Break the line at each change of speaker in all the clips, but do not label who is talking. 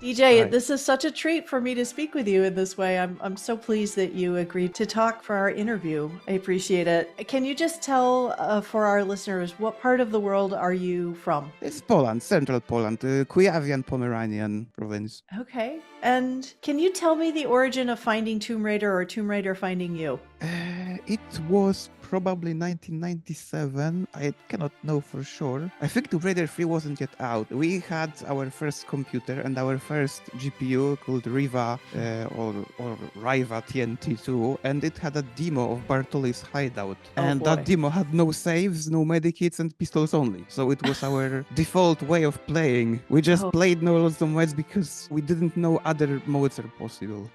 EJ,
Right.
this is such a treat for me to speak with you in this way. I'm so pleased that you agreed to talk for our interview. I appreciate it. Can you just tell for our listeners, what part of the world are you from?
It's Poland, central Poland, Kujawian-Pomeranian province.
Okay. And can you tell me the origin of finding Tomb Raider or Tomb Raider finding you?
It was probably 1997. I cannot know for sure. I think Tomb Raider 3 wasn't yet out. We had our first computer and our first GPU called Riva or Riva TNT2, and it had a demo of Bartoli's hideout. And that demo had no saves, no medikits, and pistols only. So it was our default way of playing. We just played no lots of modes because we didn't know other modes are possible.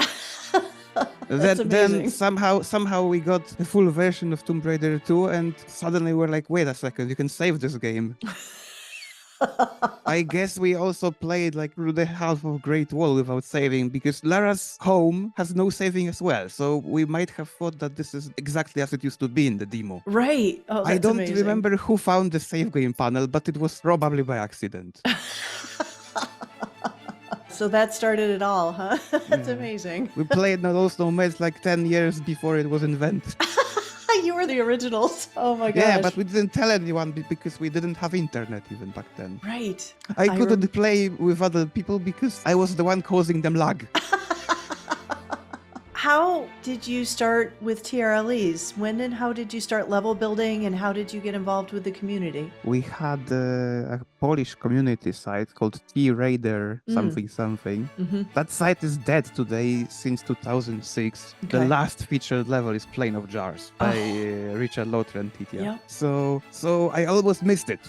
Then somehow we got a full version of Tomb Raider 2, and suddenly we're like, wait a second, you can save this game. I guess we also played like through the half of Great Wall without saving, because Lara's home has no saving as well. So we might have thought that this is exactly as it used to be in the demo.
Right. Oh, that's
I don't
amazing.
remember who found the save game panel, but it was probably by accident.
So that started it all, huh? That's amazing.
We played those nomads like 10 years before it was invented.
You were the originals. Oh my gosh.
Yeah, but we didn't tell anyone because we didn't have internet even back then.
Right.
I couldn't play with other people because I was the one causing them lag.
How did you start with TRLEs? When and how did you start level building, and how did you get involved with the community?
We had a Polish community site called TRLE something. That site is dead today since 2006.
Okay.
The last featured level is Plane of Jars by Richard Lothar and Titia.
Yeah.
So I almost missed it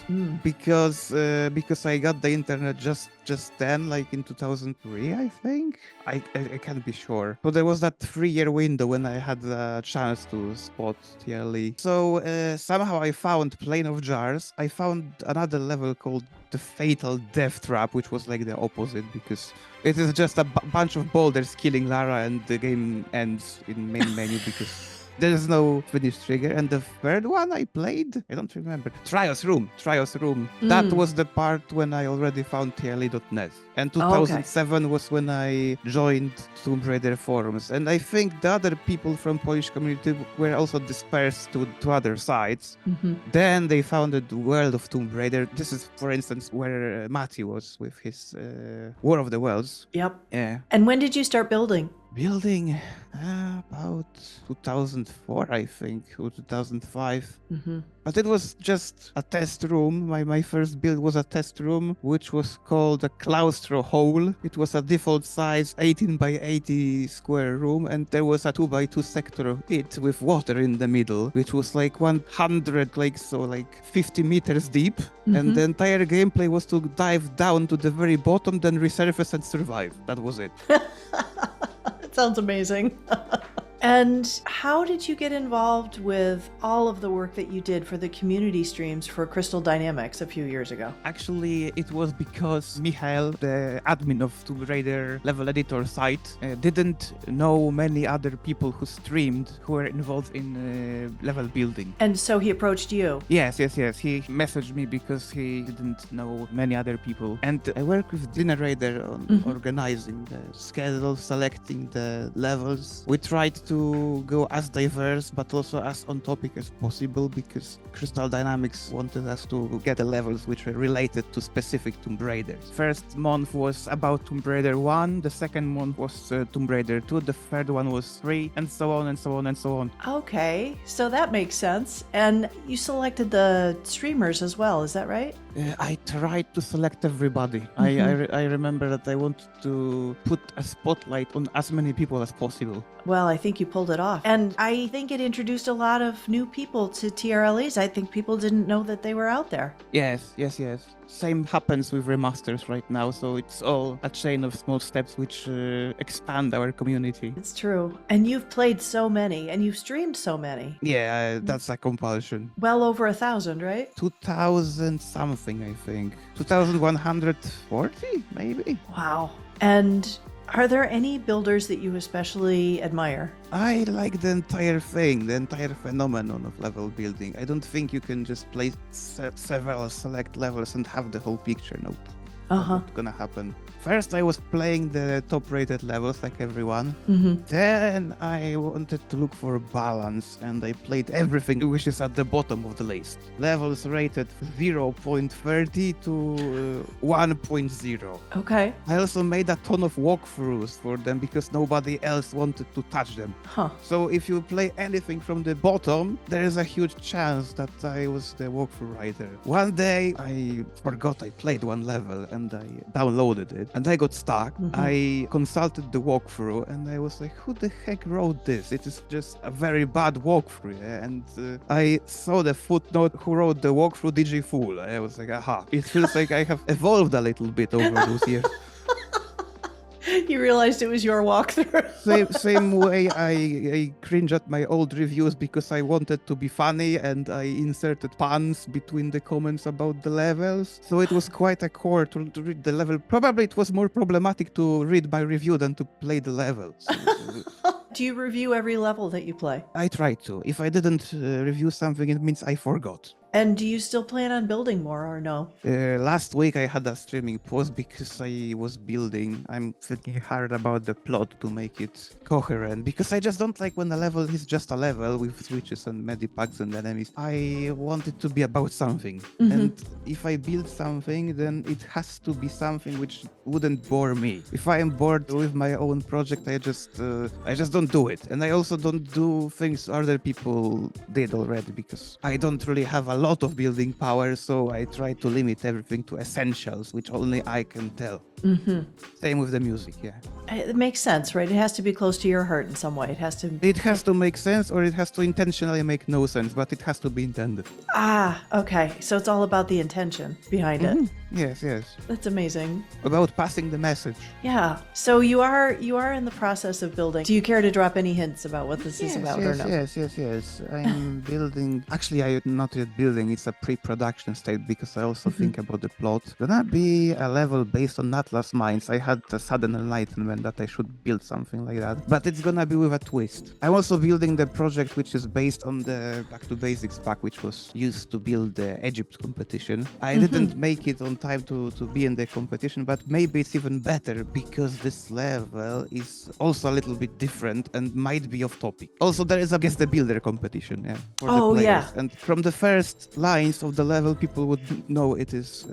because I got the internet just then, like in 2003, I think. I can't be sure. So there was that 3-year window when I had the chance to spot TRLE. So somehow I found Plane of Jars. I found another level called the Fatal Death Trap, which was like the opposite, because it is just a bunch of boulders killing Lara and the game ends in main menu because there's no finish trigger. And the third one I played, I don't remember. Trios Room. That was the part when I already found TRLE.net. And 2007 was when I joined Tomb Raider forums. And I think the other people from Polish community were also dispersed to other sites. Then they founded the World of Tomb Raider. This is, for instance, where Matty was with his War of the Worlds.
Yep.
Yeah.
And when did you start building?
Building about 2004, I think, or 2005. But it was just a test room. My first build was a test room, which was called a claustro hole. It was a default size 18 by 80 square room, and there was a 2x2 sector of it with water in the middle, which was like 100, like 50 meters deep. And the entire gameplay was to dive down to the very bottom, then resurface and survive. That was it.
That sounds amazing. And how did you get involved with all of the work that you did for the community streams for Crystal Dynamics a few years ago?
Actually, it was because Michael, the admin of Tomb Raider level editor site, didn't know many other people who streamed who were involved in level building.
And so he approached you?
Yes. He messaged me because he didn't know many other people. And I work with Dinner Raider on organizing the schedule, selecting the levels. We tried to go as diverse but also as on topic as possible, because Crystal Dynamics wanted us to get the levels which were related to specific Tomb Raiders. First month was about Tomb Raider 1, the second month was Tomb Raider 2, the third one was 3, and so on and so on and so on.
Okay, so that makes sense. And you selected the streamers as well, is that right?
I tried to select everybody. I remember that I wanted to put a spotlight on as many people as possible.
Well, I think you pulled it off. And I think it introduced a lot of new people to TRLEs. I think people didn't know that they were out there.
Yes. Same happens with remasters right now, so it's all a chain of small steps which expand our community.
It's true. And you've played so many, and you've streamed so many.
Yeah, that's a compulsion.
Well over 1,000, right?
2,000 something, I think. 2,140, maybe?
Wow. And are there any builders that you especially admire?
I like the entire thing, the entire phenomenon of level building. I don't think you can just play several select levels and have the whole picture. Nope.
Uh-huh.
what's gonna happen. First, I was playing the top-rated levels like everyone.
Mm-hmm.
Then I wanted to look for balance, and I played everything which is at the bottom of the list. Levels rated 0.30 to 1.0.
Okay.
I also made a ton of walkthroughs for them because nobody else wanted to touch them.
Huh.
So if you play anything from the bottom, there is a huge chance that I was the walkthrough writer. One day I forgot I played one level and I downloaded it and I got stuck. I consulted the walkthrough and I was like, who the heck wrote this? It is just a very bad walkthrough. Yeah? And I saw the footnote who wrote the walkthrough DigiFool. I was like, aha, it feels like I have evolved a little bit over those years.
You realized it was your walkthrough.
Same way I cringe at my old reviews because I wanted to be funny and I inserted puns between the comments about the levels. So it was quite a chore to read the level. Probably it was more problematic to read my review than to play the levels.
Do you review every level that you play?
I try to. If I didn't review something, it means I forgot.
And do you still plan on building more or no?
Last week I had a streaming pause because I was building. I'm thinking hard about the plot to make it coherent because I just don't like when a level is just a level with switches and medipacks and enemies. I want it to be about something. And if I build something, then it has to be something which wouldn't bore me. If I am bored with my own project, I just don't do it. And I also don't do things other people did already because I don't really have a lot of building power, so I try to limit everything to essentials, which only I can tell. Same with the music, yeah.
It makes sense, right? It has to be close to your heart in some way. It has to
make sense, or it has to intentionally make no sense, but it has to be intended.
Ah, okay. So it's all about the intention behind it.
Yes.
That's amazing.
About passing the message.
Yeah. So you are in the process of building. Do you care to drop any hints about what this is about or no?
Yes. I'm building. Actually, I'm not yet building. It's a pre-production state because I also think about the plot. Gonna be a level based on Atlas Mines. I had a sudden enlightenment that I should build something like that, but it's gonna be with a twist. I'm also building the project which is based on the Back to Basics pack, which was used to build the Egypt competition. I didn't make it on time to be in the competition, but maybe it's even better because this level is also a little bit different and might be off topic. Also, there is a Guess the Builder competition, yeah, for the players.
Yeah.
And from the first lines of the level, people would know it is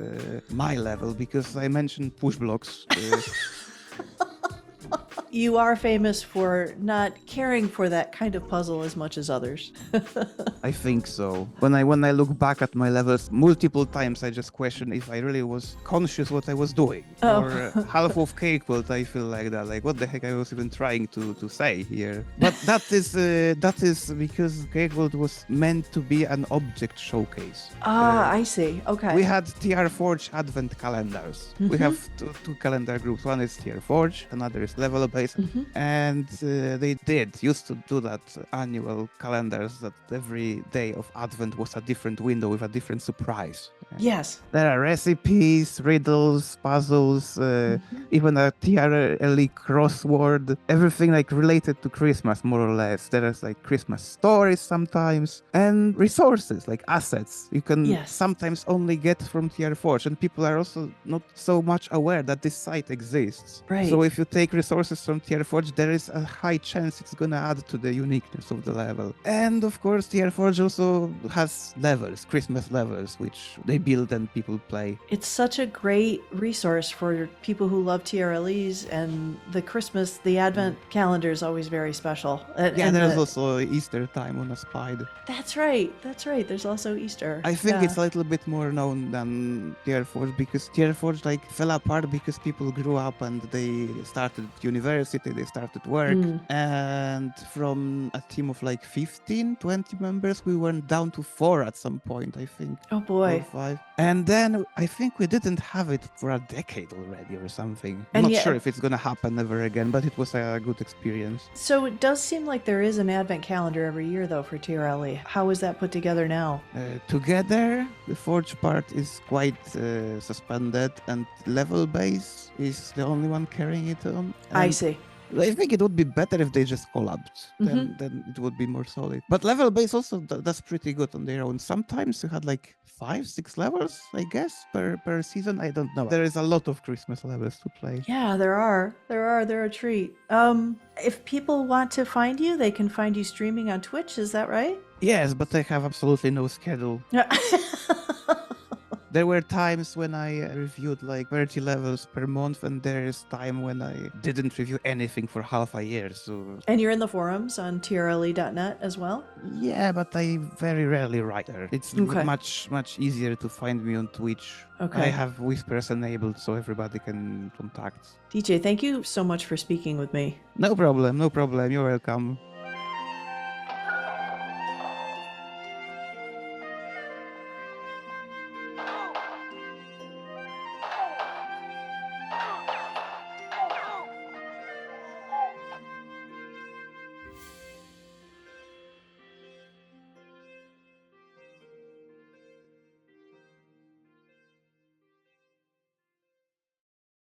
my level because I mentioned push blocks.
You are famous for not caring for that kind of puzzle as much as others.
I think so. When I look back at my levels multiple times, I just question if I really was conscious what I was doing. Or half of Cake World, I feel like that. Like, what the heck I was even trying to say here. But that is because Cake World was meant to be an object showcase.
I see. Okay.
We had TR Forge advent calendars. We have two calendar groups. One is TR Forge, another is level based. And they used to do that annual calendars that every day of Advent was a different window with a different surprise.
Yes.
There are recipes, riddles, puzzles, even a TRLE crossword, everything like related to Christmas, more or less. There is like Christmas stories sometimes, and resources like assets you can sometimes only get from TR Forge, and people are also not so much aware that this site exists.
Right.
So if you take resources from TR Forge, there is a high chance it's gonna add to the uniqueness of the level. And of course, TR Forge also has levels, Christmas levels, which they build and people play.
It's such a great resource for people who love TRLEs, and the Advent calendar is always very special.
There's also Easter time on a Spide.
That's right. There's also Easter.
I think it's a little bit more known than TR Forge because TR Forge like fell apart because people grew up and they started university, they started work, and from a team of like 15, 20 members, we went down to 4 at some point, I think.
Oh boy.
Or 5. And then I think we didn't have it for a decade already or something. I'm
And
not sure if it's gonna happen ever again, but it was a good experience.
So it does seem like there is an Advent calendar every year though for TRLE. How is that put together now?
Together, the Forge part is quite suspended, and level base is the only one carrying it on.
I see.
I think it would be better if they just collabed.
Mm-hmm.
Then it would be more solid. But level base also that's pretty good on their own. Sometimes you had like 5, 6 levels, I guess, per season. I don't know. There is a lot of Christmas levels to play.
Yeah, there are. They're a treat. If people want to find you, they can find you streaming on Twitch. Is that right?
Yes, but I have absolutely no schedule.
Yeah.
There were times when I reviewed like 30 levels per month, and there's time when I didn't review anything for half a year. So
And you're in the forums on TRLE.net as well?
yeah, but I very rarely write there. It's
Okay.
much easier to find me on Twitch.
Okay.
I have whispers enabled so everybody can contact.
DJ, thank you so much for speaking with me.
No problem, no problem. You're welcome.